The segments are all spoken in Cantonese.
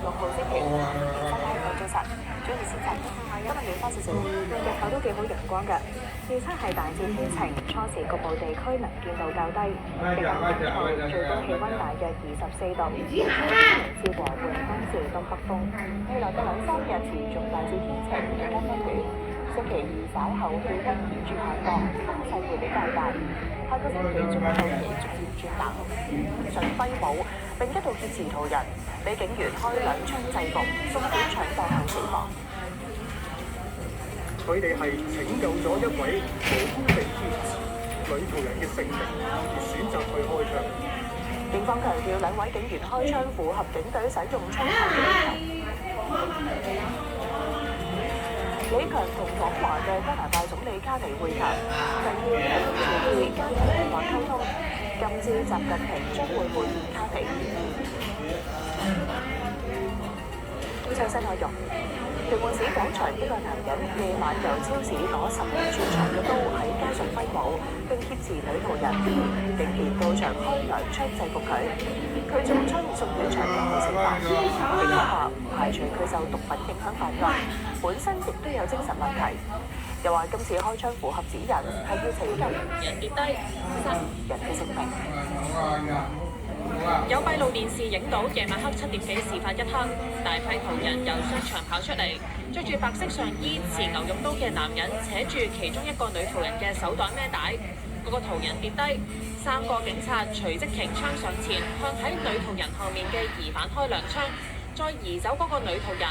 號星期五，新街道早晨，早熱先晨。今日暖翻少少，日頭都幾好陽光㗎。預測係大致天晴，初時局部地區能見度較低，日間乾燥，最高氣温大約24度，吹輕至和緩東至東北風。未來嘅2-3日持續大致天晴，日間溫暖。星期二稍後氣温顯著下降，風勢會比較大。下個星期中後期逐漸轉冷，上揮舞並一度劫持途人，俾警員開2槍制服，送院搶救後死亡。佢哋係拯救咗一位無辜被劫持女途人嘅性命，而選擇去開槍。警方強調2位警員開槍符合警隊使用槍械嘅要求。李強同訪華嘅加拿大總理卡尼會談，強調兩國關係加強對話溝通，今朝習近平將會會見卡尼。詳細內容。屯門市廣場一個男人夜晚由超市攞10年寸長嘅刀喺街上揮舞，並挾持女途人，警員到場開2槍制服佢。佢中槍送院搶救後死亡。警方話唔排除佢受毒品影響犯案，本身亦都有精神問題。又話今次開槍符合指引，係要拯救人跌低殺人嘅性命。有閉路電視影到夜晚黑7點幾事發一刻，大批途人由商場跑出嚟，着住白色上衣持牛肉刀嘅男人扯住其中一個女途人嘅手袋孭帶，嗰個途人跌低，3個警察隨即擎槍上前，向喺女途人後面嘅疑犯開2槍，再移走嗰個女途人。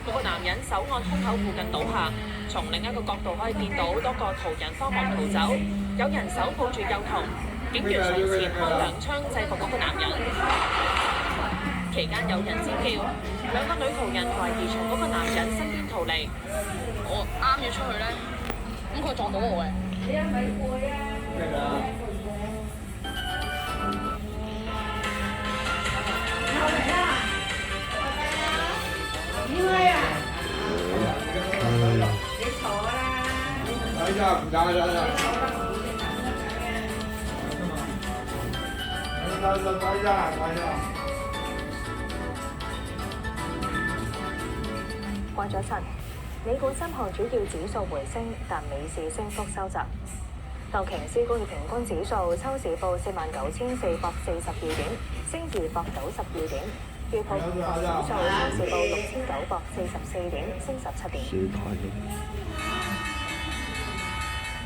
嗰個男人手按胸口附近倒下，從另一個角度可以見到多個途人慌忙逃走，有人手抱住幼童。警員上前開2槍制服嗰個男人，期間有人尖叫，2個女途人懷疑從嗰個男人身邊逃離。我啱要出去咧，咁佢撞到我嘅。你係咪攰啊？後嚟啊！點解啊？你坐啦。睇下唔該啦。關咗晨，美股3項主要指數回升，但美市升幅收窄。道瓊斯工業平均指數收市報49,442點，升292點；標普500指數收市報6,944點，升17點。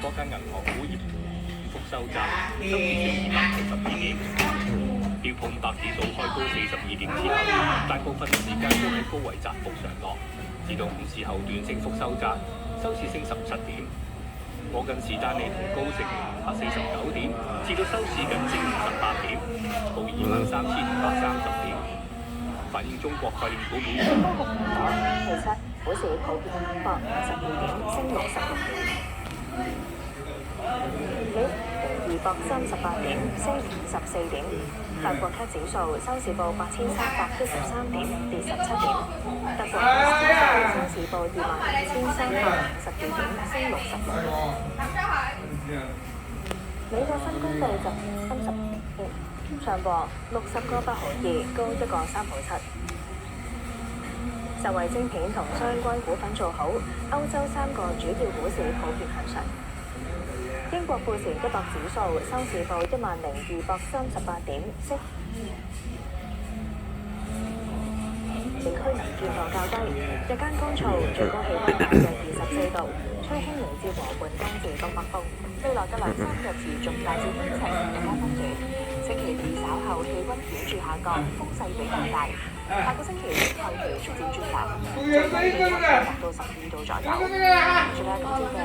多間銀行股業幅收窄，收市報262點。標普500指數開高42點之後，大部分時間都喺高位窄幅上落，至到午市後段升幅收窄，收市升17點。摩根士丹利同高盛549點，至到收市近升58點，報23,530點。反映中國概念股表現。其實股市普遍552點，升66點。238點，升54點。法國 CAC 指數收市報8,313點，跌17點。德國 DAX 指數收市報22,352點，升60點。美國新工地就30點，上報60個8毫2，高1個3毫7。受惠晶片同相關股份做好，歐洲3個主要股市普遍向上。英國富時100指數收市報10,238點，升。地區能見度較低，日間乾燥，最高氣温大約24度，吹輕微至和緩東至東北風。未來嘅2-3日持續大致天晴，日間溫暖。星期二稍後氣温顯著下降，風勢比較大。下個星期後期逐漸轉冷，最高氣温達到12度左右。住喺今朝嘅。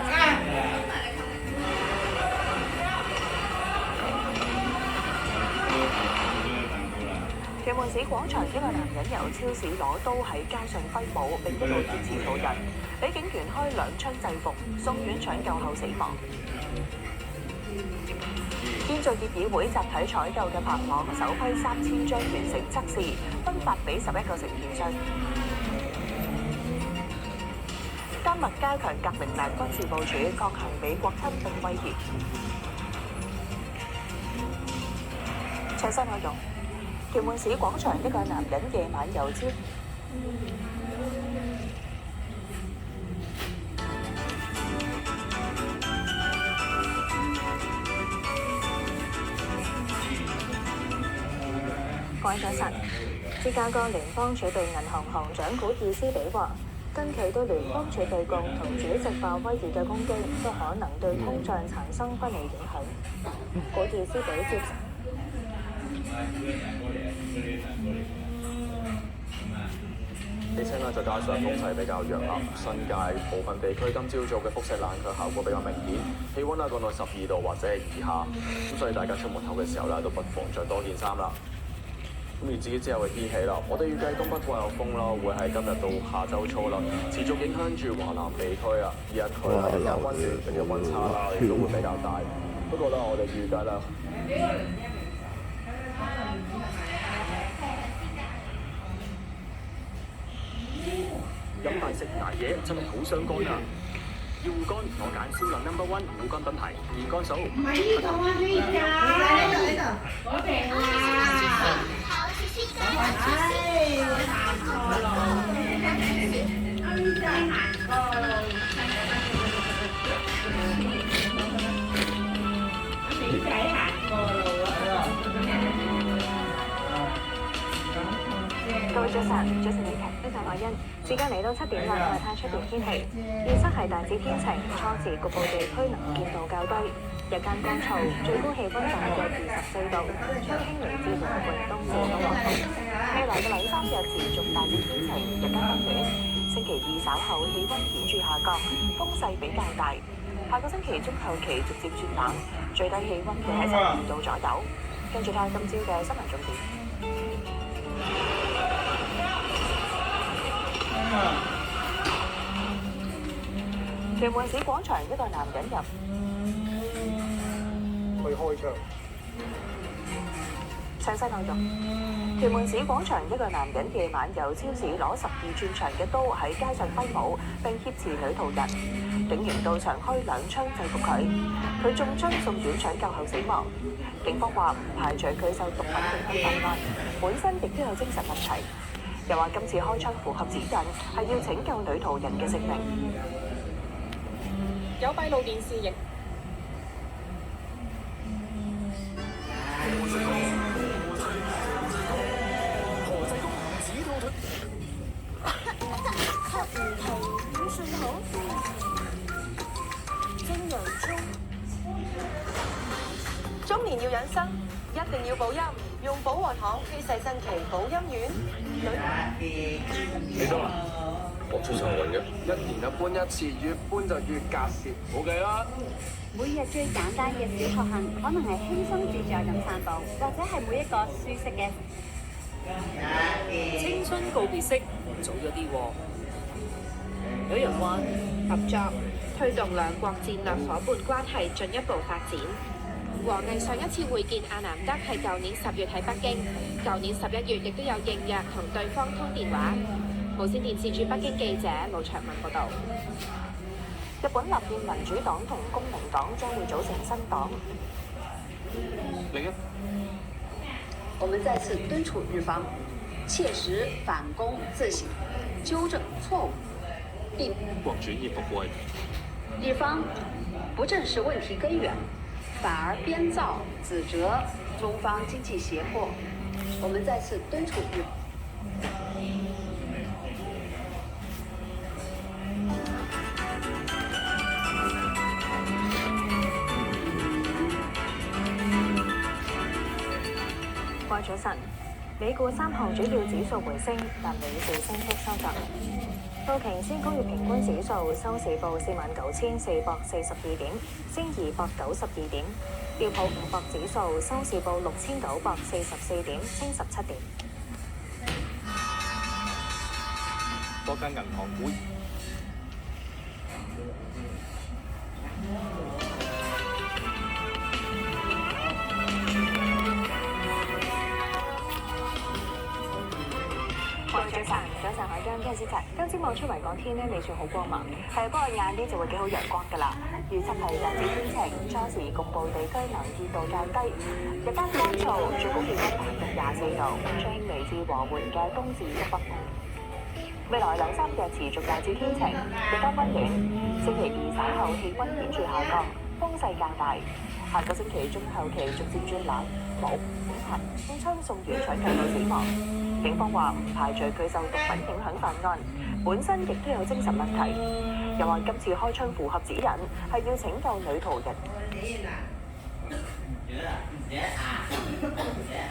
屯門市廣場一個男人由超市攞刀喺街上揮舞，並一路劫持途人，俾警員開2槍制服，送院搶救後死亡。建造業議會集體採購嘅棚網首批3000張完成測試，分發俾11個承建商。丹麥加強革命病軍事部署，抗衡美國侵並威脅。詳細內容。屯門市廣場一個男人夜晚遊超。各位早晨，芝加哥聯邦儲備銀行行長古爾斯比話，近期對聯邦儲備局同主席鮑威爾嘅攻擊，都可能對通脹產生不利影響。古爾斯比接氣清啦，再加上風勢比較弱啦，新界部分地區今朝早嘅輻射冷卻效果比較明顯，氣温啦降到12度或者係以下，咁所以大家出門口嘅時候咧，都不妨着多件衫啦。咁而至於之後嘅天氣啦，我哋預計東北季候風啦會喺今日到下週初啦，持續影響住華南地區啊，呢一區啦有温暖嘅温差啦，亦都會比較大。不過咧，我哋預計啦。飲大食捱夜真係好傷肝啊！要護肝，我揀超能 No.1 護肝品牌健肝素。唔係呢度啊，呢度，嗰邊啊！唉，行錯路，真係行錯路。點解行錯路啊？各位早晨，早晨李琪，呢度愛欣。時間嚟到7點啦，我哋睇出邊天氣。預測係大致天晴，初時局部地區能見度較低，日間乾燥，最高氣温大約24度，吹輕微至和緩東至東南風。未來嘅兩三日持續大致天晴，日間溫暖。星期二稍後氣温顯著下降，風勢比較大。下個星期中後期直接轉冷，最低氣温會喺12度左右。跟住睇下今朝嘅新聞重點。屯門市廣場一個男人去開槍。詳細內容。屯門市廣場一個男人夜晚由超市攞12寸長嘅刀喺街上揮舞，並挾持女途人。警員到場開2槍制服佢，佢中槍送院搶救後死亡。警方話唔排除佢受毒品影響犯案，本身亦都有精神問題。又話今次開槍符合指引，係要拯救女途人嘅性命。有閉路電視影。中年要養生，一定要補陰，用保和堂祛細真期補陰丸。你得啦，我出上運嘅，1年就搬1次，越搬就越夾蝕，冇計啦。每日最簡單嘅小確幸，可能係輕鬆自在咁散步，或者係每一個舒適嘅青春告別式早咗啲喎。有人話合作推動兩國戰略伙伴關係進一步發展。王毅上一次會見阿南德係舊年10月喺北京，舊年11月亦都有應約同對方通電話。無線電視駐北京記者盧卓文報導。日本立憲民主黨同公民黨將會組成新黨。另一我們再次敦促日方切實反躬自省，糾正錯誤，並國轉移復位。日方不正視問題根源，反而編造指責中方經濟脅迫。我們再次敦促日。各位早晨，美股3項主要指數回升，但美市升幅收窄。道瓊斯工業平均指數收市報49,442點，升292點；標普500指數收市報6,944點，升17點。多間銀行股。早晨，海欣。張天氣測，今朝望出嚟講天咧未算好光猛，係不過晏啲就會幾好陽光㗎啦。預測係大致天晴，初時局部地區能見度較低，日間乾燥，最高氣溫達到24度，吹微至和緩嘅東至東北風。未來2、3日持續大致天晴，日間溫暖。星期2稍後氣溫顯著下降，風勢較大。下個星期中後期逐漸轉冷，冇警察將槍送院搶救到死亡。警方話唔排除佢受毒品影響犯案，本身亦都有精神問題。又話今次開槍符合指引，係要拯救女途人。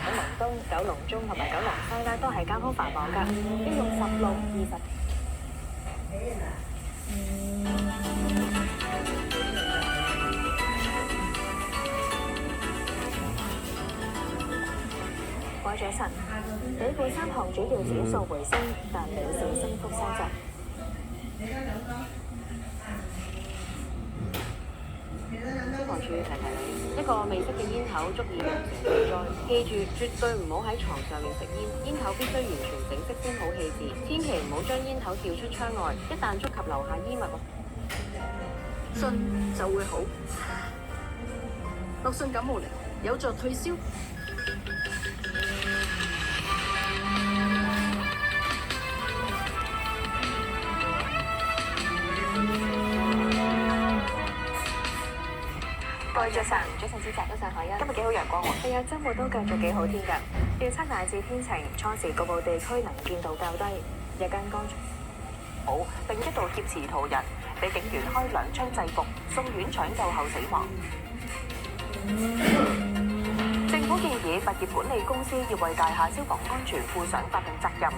喺龍東、九龍中同埋九龍西咧，都係交通繁忙㗎，要用10路20。各位早晨，美股3項主要指數回升，但尾市升幅收窄。消防處提提你，一個未熄嘅煙頭足以釀成巨災。記住，絕對唔好喺床上面食煙，煙頭必須完全整熄先好棄置，千祈唔好將煙頭掉出窗外，一旦觸及樓下衣物，信就會好。樂信感冒靈有助退燒。各位早晨，早晨之澤，早晨海欣。今日幾好陽光喎，係啊，週末都繼續幾好天㗎。預測大致天晴，初時局部地區能見度較低，日間乾燥。好，並一度挾持途人，被警員開2槍制服，送院搶救後死亡。政府建議物業管理公司要為大廈消防安全負上法定責任。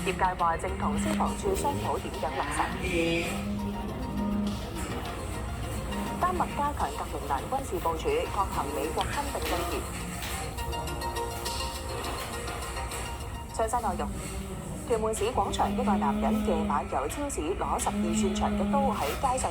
業界話正同消防處商討點樣落實。丹麥加強格陵蘭軍事部署，抗衡美國吞併威脅。詳細內容：屯門市廣場一個男人夜晚由超市攞12寸長嘅刀喺街上。